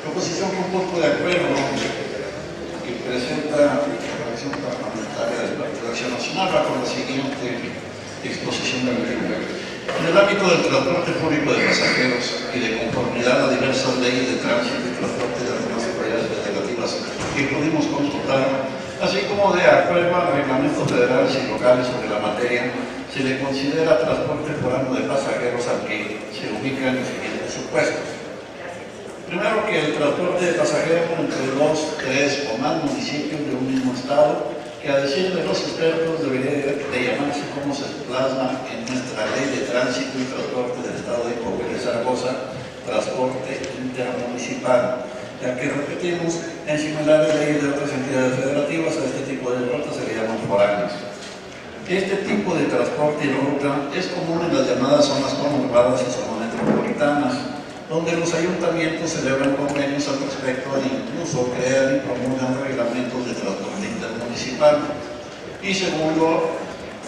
Proposición con punto de acuerdo que presenta la Comisión Parlamentaria del Partido de Acción Nacional va con la siguiente exposición de motivos. En el ámbito del transporte público de pasajeros y de conformidad a diversas leyes de tránsito y transporte de las demás autoridades federativas que pudimos consultar, así como de acuerdo a reglamentos federales y locales sobre la materia, se le considera transporte por año de pasajeros al que se ubican los siguientes supuestos. Primero, que el transporte de pasajeros entre 2, 3 o más municipios de un mismo estado, que a decir de los expertos debería de llamarse como se plasma en nuestra ley de tránsito y transporte del estado de Coahuila y Zaragoza, transporte intermunicipal, ya que repetimos, en similares leyes de otras entidades federativas a este tipo de rutas se le llaman foráneas. Este tipo de transporte y ruta es común en las llamadas zonas conurbadas y zonas metropolitanas, donde los ayuntamientos celebran convenios al respecto e incluso crean y promulgan reglamentos de transporte intermunicipal. Y segundo,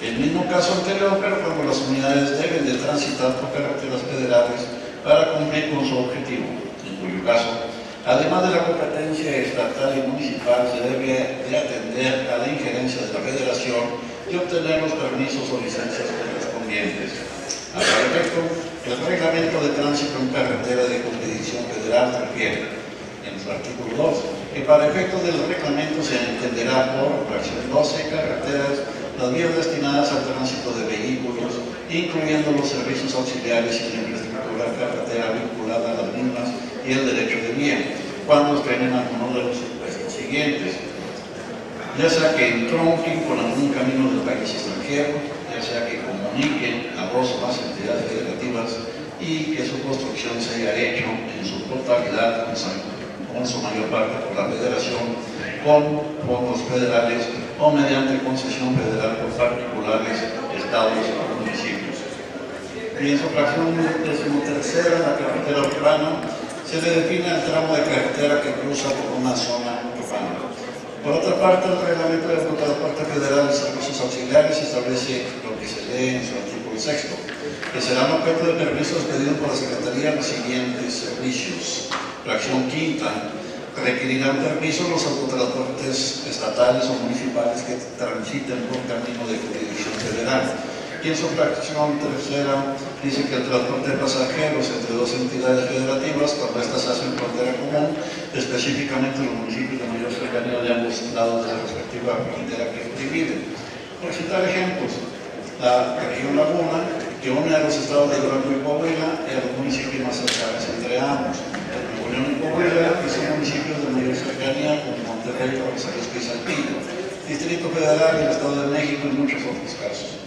el mismo caso anterior, pero cuando las unidades deben de transitar por carreteras federales para cumplir con su objetivo, en cuyo caso, además de la competencia estatal y municipal, se debe de atender a la injerencia de la federación y obtener los permisos o licencias correspondientes. A tal efecto, el reglamento de tránsito en carretera de jurisdicción federal refiere, en su artículo 2, que para efectos del reglamento se entenderá por fracción 12 carreteras las vías destinadas al tránsito de vehículos, incluyendo los servicios auxiliares y la infraestructura carretera vinculada a las mismas y el derecho de vía, cuando estén en alguno de los supuestos siguientes, ya sea que entronquen con algún camino del país extranjero, ya sea que comuniquen a dos o más entidades federativas y que su construcción se haya hecho en su totalidad, con su mayor parte por la federación, con fondos federales o mediante concesión federal por particulares, estados o municipios. Y en su fracción 13ª, la carretera urbana, se le define el tramo de carretera que cruza por una zona urbana. Por otra parte, el reglamento del transporte federal de servicios auxiliares establece lo que se lee en su artículo 6, que serán objeto de permisos pedidos por la Secretaría los siguientes servicios. Fracción 5ª, requerirán permiso los autotransportes estatales o municipales que transiten por camino de jurisdicción federal. Y en su fracción 3ª dice que el transporte de pasajeros entre dos entidades federativas, cuando éstas hacen frontera común, específicamente los municipios de mayor cercanía de ambos lados de la respectiva frontera que dividen. Por citar ejemplos, la región Laguna, que une a los estados de Durango y Coahuila, y a los municipios más cercanos entre ambos. Nuevo León y Coahuila, que son municipios de mayor cercanía, como Monterrey, Jalisco y Saltillo, Distrito Federal y el Estado de México, y muchos otros casos.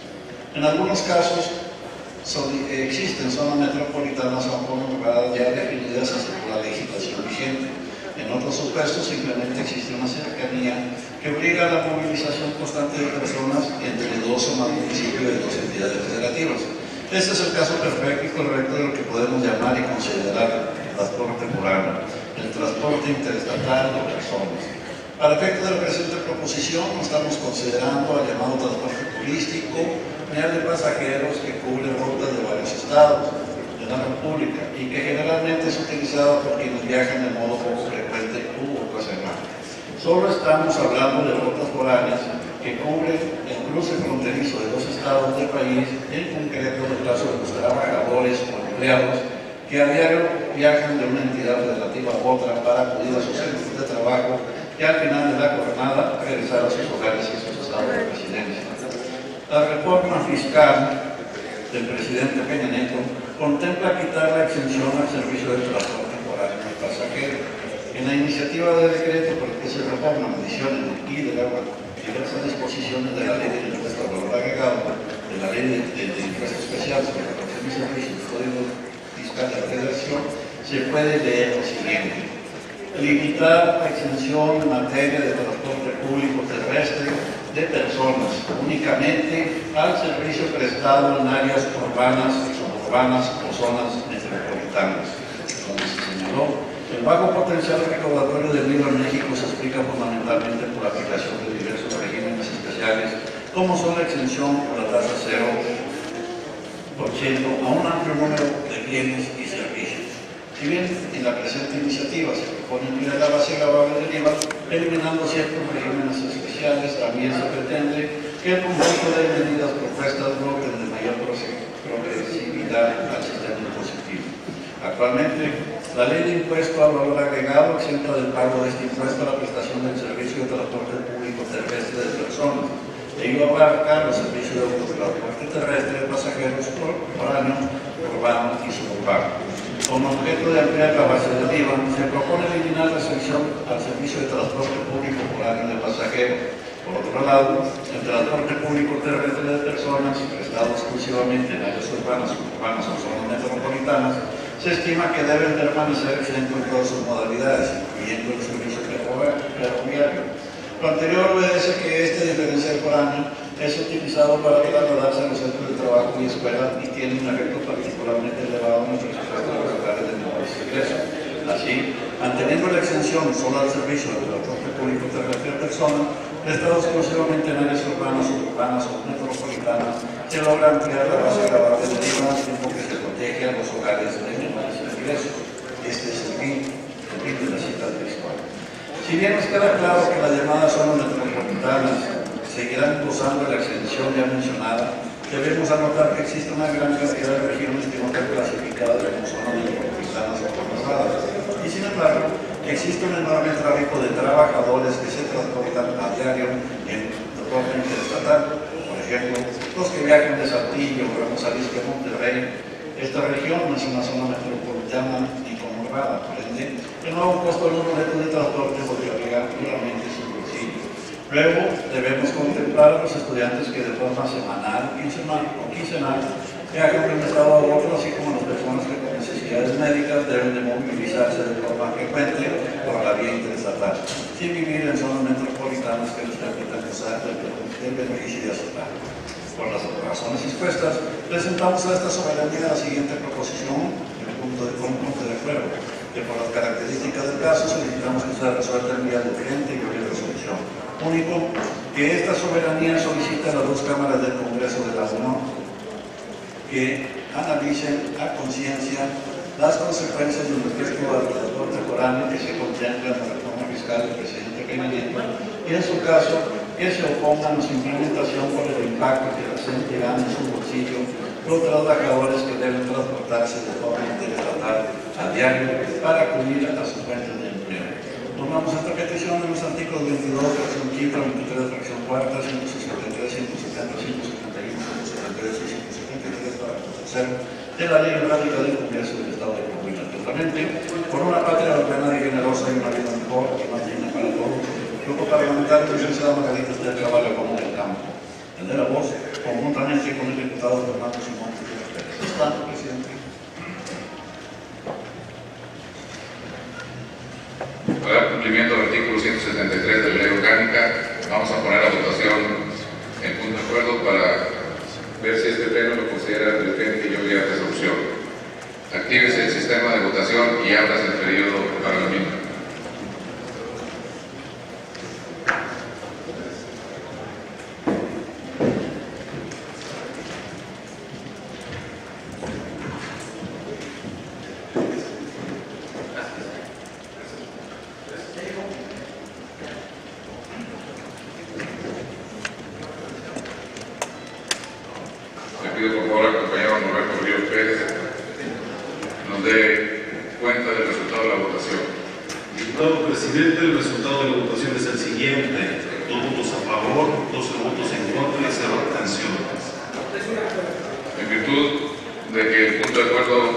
En algunos casos existen zonas metropolitanas o conurbadas ya definidas así por la legislación vigente. En otros supuestos simplemente existe una cercanía que obliga a la movilización constante de personas entre dos o más municipios de dos entidades federativas. Este es el caso perfecto y correcto de lo que podemos llamar y considerar transporte por año, el transporte interestatal de personas. Para efecto de la presente proposición, no estamos considerando al llamado transporte turístico ni al de pasajeros que cubre rutas de varios estados de la República y que generalmente es utilizado por quienes viajan de modo poco frecuente u ocasional. Solo estamos hablando de rutas foráneas que cubren el cruce fronterizo de dos estados del país, en concreto en el caso de los trabajadores o empleados que a diario viajan de una entidad federativa a otra para acudir a sus centros de trabajo y al final de la jornada regresar a sus hogares y a sus estados de residencia. La reforma fiscal del presidente Peña Nieto contempla quitar la exención al servicio de transporte temporal de pasajeros. En la iniciativa de decreto por el que se reforman, adiciones y de agua diversas disposiciones de la ley del impuesto al valor agregado, de la ley de impuesto especial sobre la producción y servicios del Código Fiscal de la Federación, se puede leer lo siguiente: limitar la exención en materia de transporte público terrestre de personas únicamente al servicio prestado en áreas urbanas, suburbanas o zonas metropolitanas, donde se señaló el bajo potencial recaudatorio del IVA en México se explica fundamentalmente por la aplicación de diversos regímenes especiales, como son la exención por la tasa 0% a un amplio número de bienes y servicios. Si bien en la presente iniciativa se propone ampliar la base gravable del IVA, eliminando ciertos regímenes especiales, también se pretende que el conjunto de medidas propuestas logren de mayor progresividad al sistema impositivo. Actualmente, la ley de impuesto al valor agregado exenta del pago de este impuesto a la prestación del servicio de transporte público terrestre de personas. Ello abarca los servicios de autotransporte terrestre de pasajeros por año, urbano y suburbano. Con objeto de ampliar la base del IVA, se propone eliminar la exención al servicio de transporte público por año de pasajeros. Por otro lado, el transporte público terrestre de personas prestado exclusivamente en áreas urbanas, suburbanas o zonas metropolitanas, se estima que deben permanecer exentos en todas sus modalidades, incluyendo el servicio ferroviario. Lo anterior obedece que este diferencial por año es utilizado para trasladarse a los centros de trabajo y escuela y tiene un efecto particularmente elevado en los presupuestos de los hogares de menores ingresos. Así, manteniendo la exención solo al servicio del transporte público terrestre de personas, prestado exclusivamente en áreas urbanas, suburbanas o metropolitanas, se logra ampliar la base gravable del IVA al tiempo que se protege a los hogares de menores ingresos. Este es el fin de la cita textual. Si bien nos queda claro que las llamadas zonas metropolitanas seguirán gozando de la exención ya mencionada, debemos anotar que existe una gran cantidad de regiones que no están clasificadas como zonas metropolitanas o conurbadas. Y sin embargo, existe un enorme tráfico de trabajadores que se transportan a diario en orden interestatal. Por ejemplo, los que viajan de Saltillo, Ramos Arizpe, Monterrey. Esta región no es una zona metropolitana ni conurbada, por ende, el nuevo costo de los boletos de transporte volvería duramente su bolsillo. Luego, debemos contemplar a los estudiantes que de forma semanal o quincenal viajan de un estado a otro, así como las personas que con necesidades médicas deben de movilizarse de forma frecuente por la vía interestatal, sin vivir en zonas metropolitanas que les permitan gozar del beneficio estatal. Por las razones expuestas, presentamos a esta soberanía la siguiente proposición, con punto de acuerdo, que por las características del caso solicitamos que sea resuelta en vía de urgente y de resolución. Único, que esta soberanía solicita a las dos cámaras del Congreso de la Unión que analicen a conciencia las consecuencias del respecto al transporte foráneo que se contempla en la reforma fiscal del presidente Peña Nieto y en su caso que se opongan a su implementación por el impacto que resentirán en su bolsillo los trabajadores que deben transportarse de forma interestatal a diario para acudir a sus fuentes de empleo. Tomamos esta petición en los artículos 22, fracción quinta, 23, fracción cuarta, 163, 170, 171, 172 y 173 para conocer de la Ley Orgánica del Congreso del Estado de Coahuila. Totalmente, por una patria ordenada y generosa y una vida mejor y más digna para todos. Grupo Parlamentario licenciada Margarita Esther Caballo Gómez del Campo. Tendré la voz conjuntamente con el diputado Fernando Simón Pérez. ¿Está, presidente? Para dar cumplimiento al artículo 173 de la Ley Orgánica, vamos a poner a votación en punto de acuerdo para ver si este pleno lo considera urgente y yo vía resolución. Actívese el sistema de votación y ábrase el periodo para la misma. Pido por favor al compañero Norberto Ríos Pérez nos dé cuenta del resultado de la votación. Diputado presidente, el resultado de la votación es el siguiente: 2 votos a favor, 12 votos en contra y 0 abstenciones. En virtud de que el punto de acuerdo